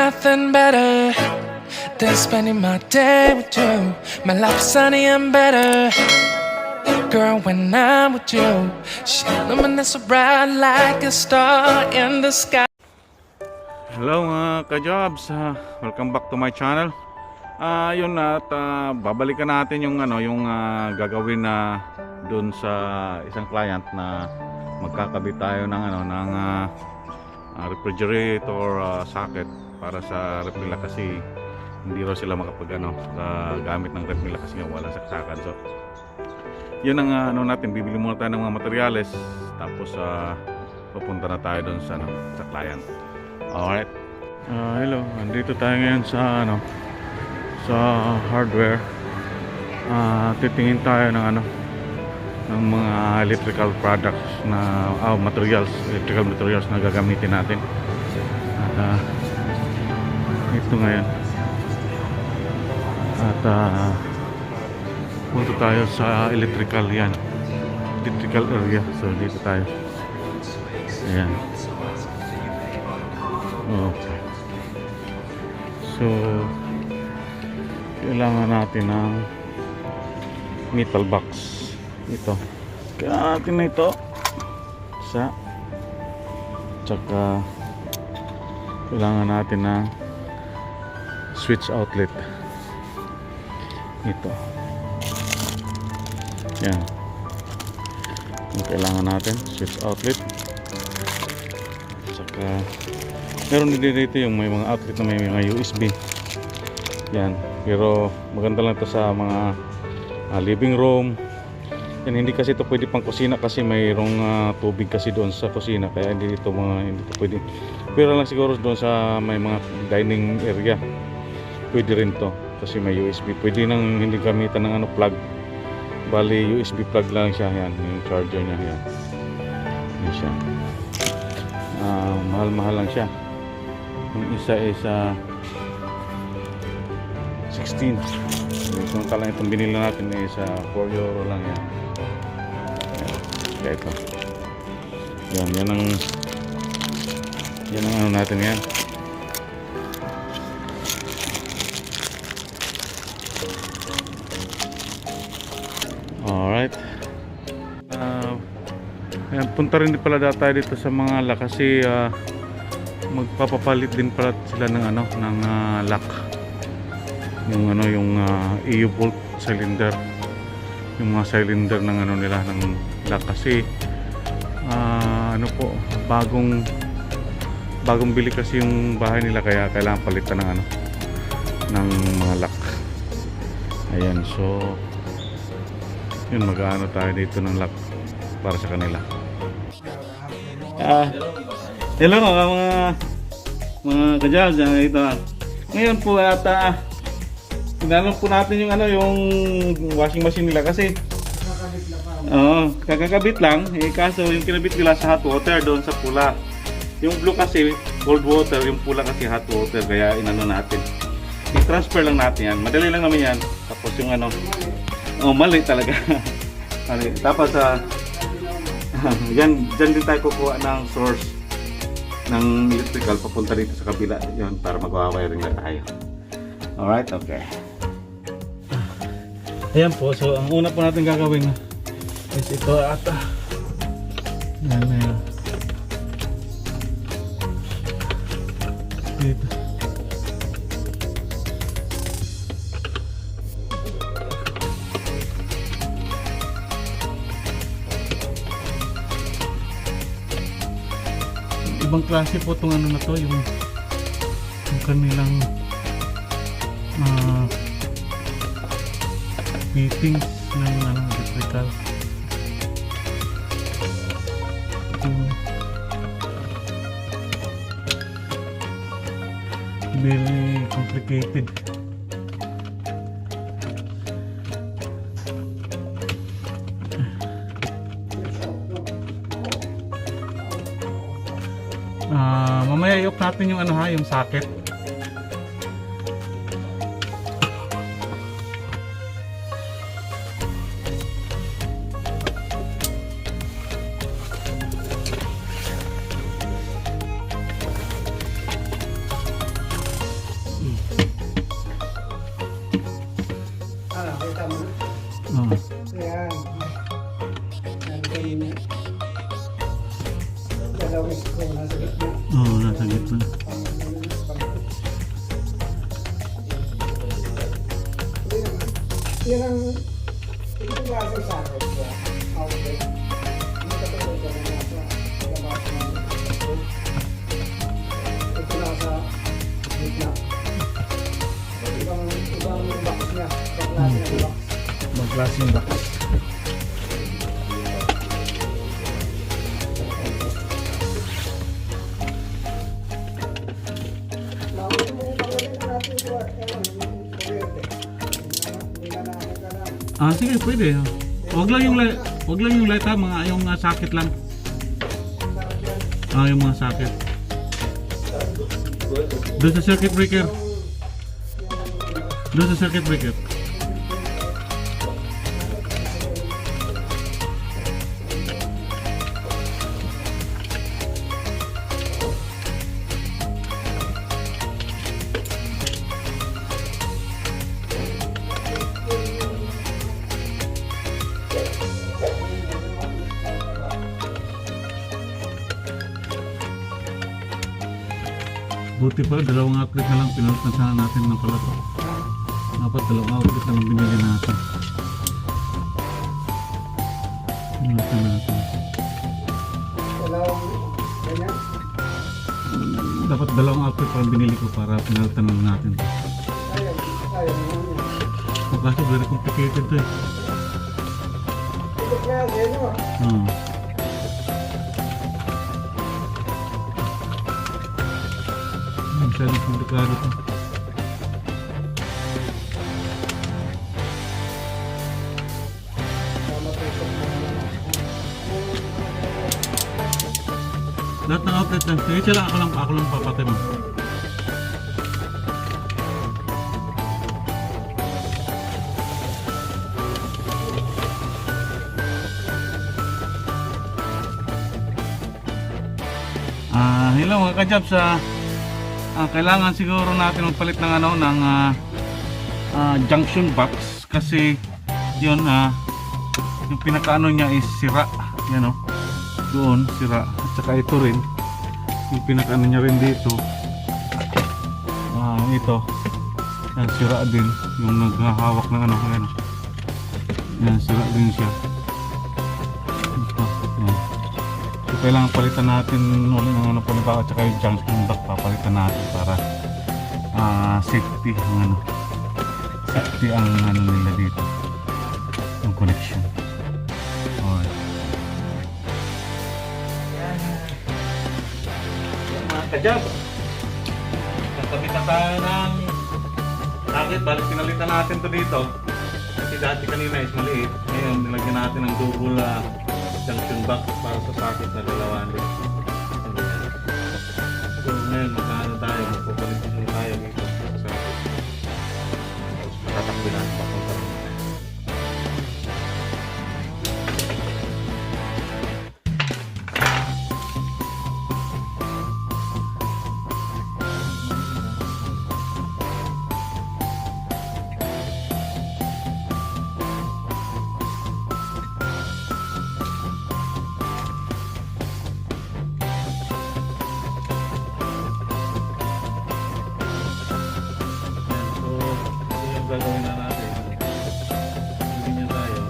nothing better than spending my day with you. My life's sunny and better, girl, when I'm with you. She illuminates so bright like a star in the sky. Hello mga ka-jobs, welcome back to my channel. Yun at babalikan natin yung gagawin na doon sa isang client na magkakabit tayo ng refrigerator socket para sa rep nila kasi hindi raw sila makapag gamit ng rep nila kasi wala saksakan. So yun ang natin, bibili muna tayo ng mga materyales tapos pupunta na tayo doon sa client. Alright. Hello, andito tayo ngayon sa sa hardware. Titingin tayo ng ng mga electrical products na electrical materials na gagamitin natin. At ito ngayon. At punta tayo sa electrical area. So dito tayo. Ayan. Okay. So kailangan natin ng metal box. Ito. Kailangan natin na ito. Tsaka kailangan natin ng switch outlet. Ito. Yan. Yung kailangan natin switch outlet. Tsaka meron din dito yung may mga outlet na may mga USB. Yan. Pero maganda lang ito sa mga living room. Yan, hindi kasi ito pwede pang kusina kasi mayroong tubig kasi doon sa kusina, kaya hindi ito pwede. Pero lang siguro doon sa may mga dining area pwede rin to kasi may USB. Pwede nang hindi gamitan ng plug. Bali USB plug lang siya. Yan, yung charger niya. Yan. Yan siya. Mahal-mahal lang siya. Yung isa is 16. Samantala itong binili natin is 4 euro lang yan. Kaya ito. Yan ang natin yan. Alright. Punta rin pala tayo dito sa mga lock kasi magpapapalit din pala sila ng lock. Yung EU bolt cylinder, yung mga cylinder ng nila ng lock kasi bagong bili kasi yung bahay nila kaya kailangan palitan ng mga lock. Ayan, so yun, mag-ano tayo dito ng lock para sa kanila. Hello mga ka-jobs, ito. Ngayon po tinanong po natin yung washing machine nila kasi kakakabit lang kaso yung kinabit nila sa hot water doon sa pula. Yung blue kasi cold water, yung pula kasi hot water, kaya natin. I-transfer lang natin yan. Madali lang naman yan. Tapos yung mali talaga. Mali. Tapos dyan din tayo kukuha ng source ng electrical papunta dito sa kabila yun para mag-wiring lang tayo. Alright, okay. Ayan po, so ang una po natin gagawin is ito yan. Dito. Ibang klase po itong na to, yung kanilang fittings ng electrical. Very complicated. Mamaya i-off natin yung yung socket. Oo. Ayan. Nandun. Dalawang screw nasa gitna. Oo, nasa gitna. Yan ang ito klase sa akin. Outlet. Hindi ka tulad ka na nasa labas ng screw. Ito nasa gitna. Ibang box niya. Ibang klase ng box. Ibang klase yung box. Ah, sige, pwede. Wag lang yung light, ha, mga yung socket lang. Ah, yung mga socket. Doon sa circuit breaker. Doon sa circuit breaker. Buti pa, dalawang outlet na lang pinalitan sana natin ng pala to. Dapat dalawang outlet na lang binili natin. Pinalitan natin. Dalawang ganyan. Dapat dalawang outlet pa lang binili ko para pinalitan lang natin to. Ayaw naman yun. Kaso very complicated to eh. Ito klase, no? Masyadong komplikado to. Lahat ng outlet lang. Sige siya lang, ako lang papatay mo. Hello mga ka-jobs. Kailangan siguro natin magpalit ng ano ng junction box kasi yun yung pinakaano niya is sira, yan o, doon sira, at saka ito rin yung pinakaano niya rin dito, ito yan, sira din yung naghahawak ng ano, yan, yan sira din siya ito, yan. So kailangan palitan natin ulit ng ano panibago, at saka yung junction box papalitan natin para safety ang ano, safety ang ano nila dito, yung connection. Alright. Yan mga kajab, natabit na tayo ng socket. Balik pinalitan natin to dito kasi dati kanina is maliit, ngayon nilagyan natin ng double junction box para sa socket na dalawa din. So ngayon magkano tayo, magpapalitan tayo dito sa socket, tapos matatakbo natin papunta rin. Gagawin na natin. Hindi niya tayo.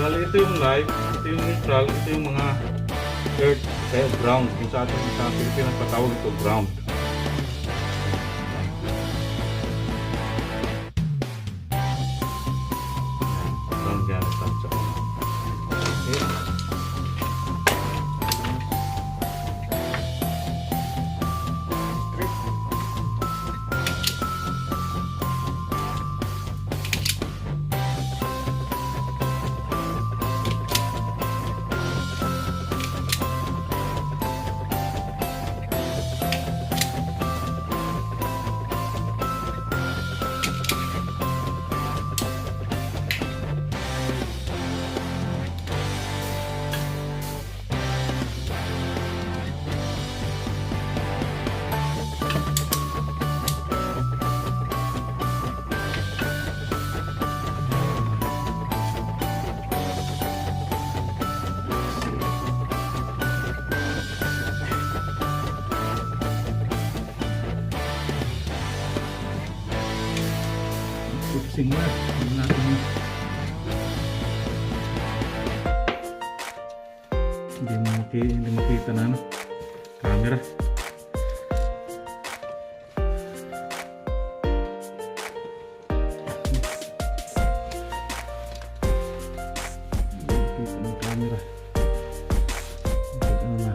Bali, ito yung live, ito yung neutral, ito yung mga earth, kaya ground. Kung sa atin sa Pilipinas patawag ito ground. Ground gamit lang sa okay. closing mo. Hindi natin yun. Hindi makita na ano. Camera. Hindi makita ng camera. Ano na.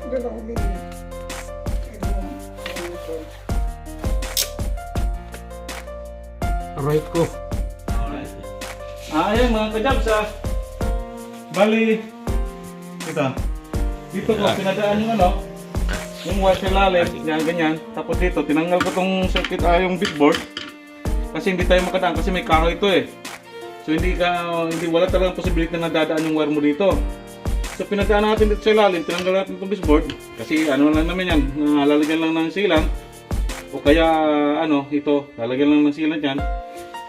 Doon ako binili. Right ko. Ayan mga kajabs bali ito dito ko pinadaan yung ano yung wire sa lalim yan ganyan tapos dito tinanggal ko tong circuit yung bitboard kasi hindi tayo makadaan kasi may kahoy ito eh so hindi wala talagang posibility na nadadaan yung wire mo dito so pinadaan natin dito sa lalim tinanggal natin itong bitboard kasi ano lang naman yan lalagyan lang ng sealant o kaya ano ito lalagyan lang ng sealant yan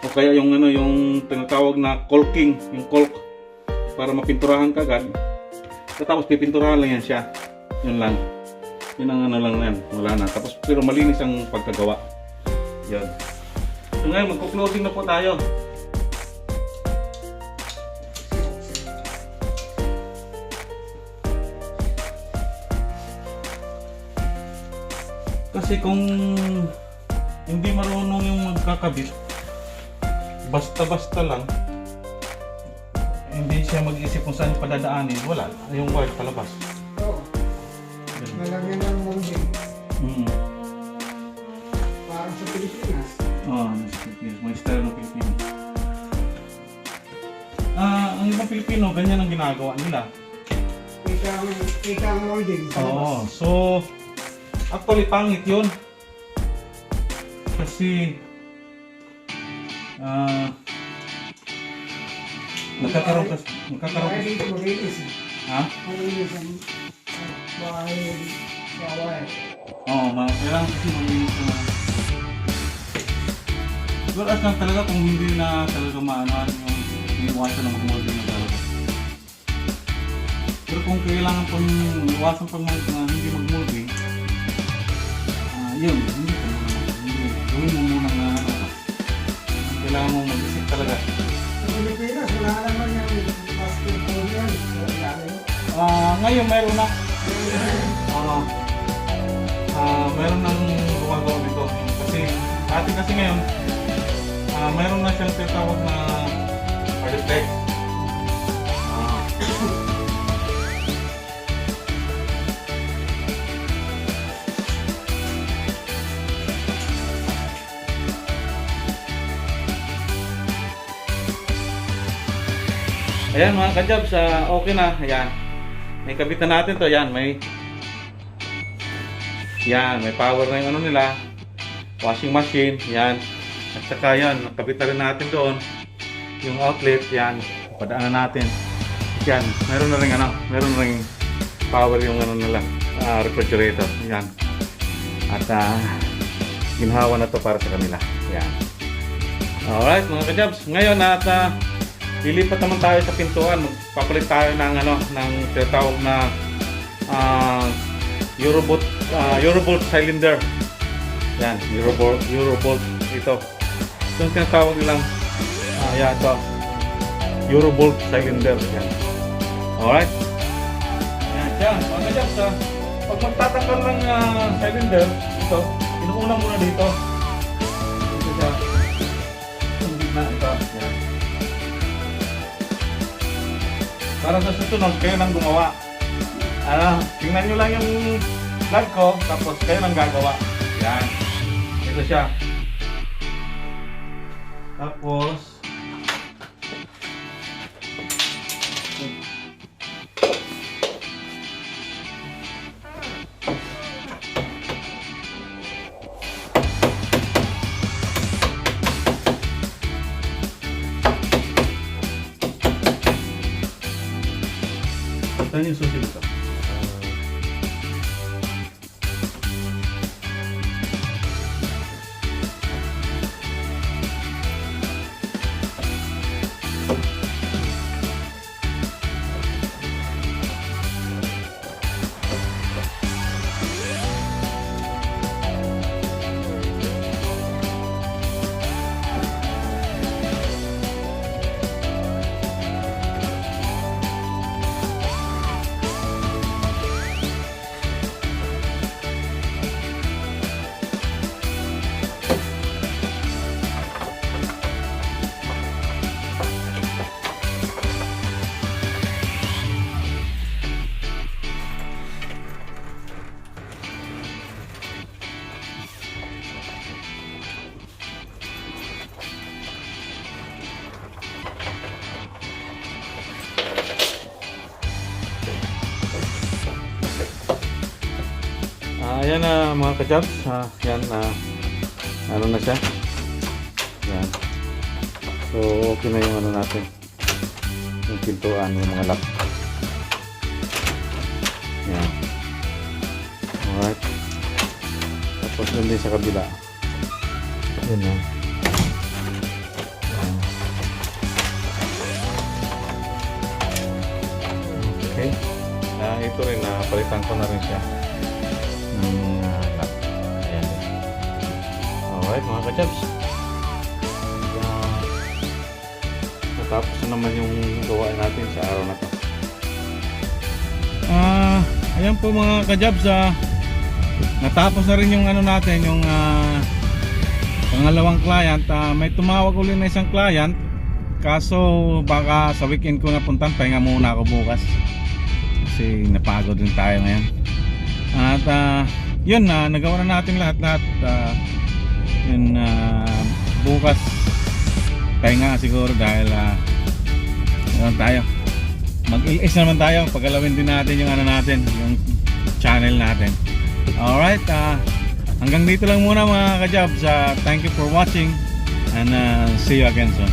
o kaya yung ano yung tinatawag na caulking, yung caulk para mapinturahan kagad. Tapos pipinturahan lang yan siya. Yun lang. Yun ang ano lang yan. Wala na. Tapos pero malinis ang pagkagawa. Yan. So ngayon magko-closing na po tayo. Kasi kung hindi marunong yung magkakabit basta-basta lang hindi siya mag-isip kung saan padadaanin wala, yung wire palabas Oo. Nalagyan ng molding. Parang sa Pilipinas. Oo, nasa Pilipinas, may style ng Pilipinas ang ibang Pilipino, ganyan ang ginagawa nila Ika ang molding sa labas. oo, so actually pangit yun kasi nagkakaroon Bahay dito malinis. ha? Malinis ang bahay bawal. Oo, kailangan kasi malinis na siguro as lang talaga kung hindi na talaga maanoan yung iwasan na mag-molding na talaga pero kung kailangan pang iwasan pang hindi mag-molding yun, hindi ka muna mag-molding gawin mo muna na kailangan mo mag-isip talaga. Sa Pilipinas, wala naman yung basketball yan. Ngayon mayroon na. Mayroon nang gumagawa dito. Kasi atin kasi ngayon, mayroon na siyang tinatawag na reflex. Ayan mga kajabs, okay na. Ayan. May kabitan natin to. Ayan, may power na yung ano nila. Washing machine. Ayan. At saka yan, nakabitan rin natin doon yung outlet. Ayan. Padaanan natin. Ayan. Meron na rin meron na rin power yung ano nila. Refrigerator. Ayan. At ginhawa na to para sa kanila. Ayan. Alright mga kajabs. Ngayon at lilipat naman tayo sa pintuan. Magpapalit tayo ng ng tinatawag na Eurobolt cylinder. Yan, Eurobolt ito. Ito yung tinatawag nilang ito. Eurobolt cylinder. Yan. Alright. Yan siya. Mga dyan pag magtatanggal ng cylinder, ito, inuuna muna dito. Ito siya. Hindi na ito. Yan. Para sa susunod, kayo nang gumawa. Tingnan nyo lang yung vlog ko, tapos kayo nang gagawa. Yan. Ito siya. Tapos, saan yung susi dito? Ayan na mga ka-jobs. Yan ano na siya. Yan. So okay na yung ano natin. Yung pintuan, yung mga lock. Yan. Alright. Tapos doon din sa kabila. Yan na. Okay. Ito rin, palitan ko na rin siya ng lock. Ayan. Alright mga ka-jobs. Natapos na naman yung gawain natin sa araw na to. Ayan po mga ka-jobs. Natapos na rin yung ano natin, yung pangalawang client. May tumawag ulit na isang client. Kaso baka sa weekend ko napuntan, pahinga muna ako bukas. Kasi napagod din tayo ngayon. At yun, nagawa na natin lahat-lahat. Yun, bukas pahinga siguro dahil naman tayo. Mag-LS naman tayo. Pagkalawin din natin yung ano natin, yung channel natin. Alright, hanggang dito lang muna mga ka-jobs. Thank you for watching and see you again soon.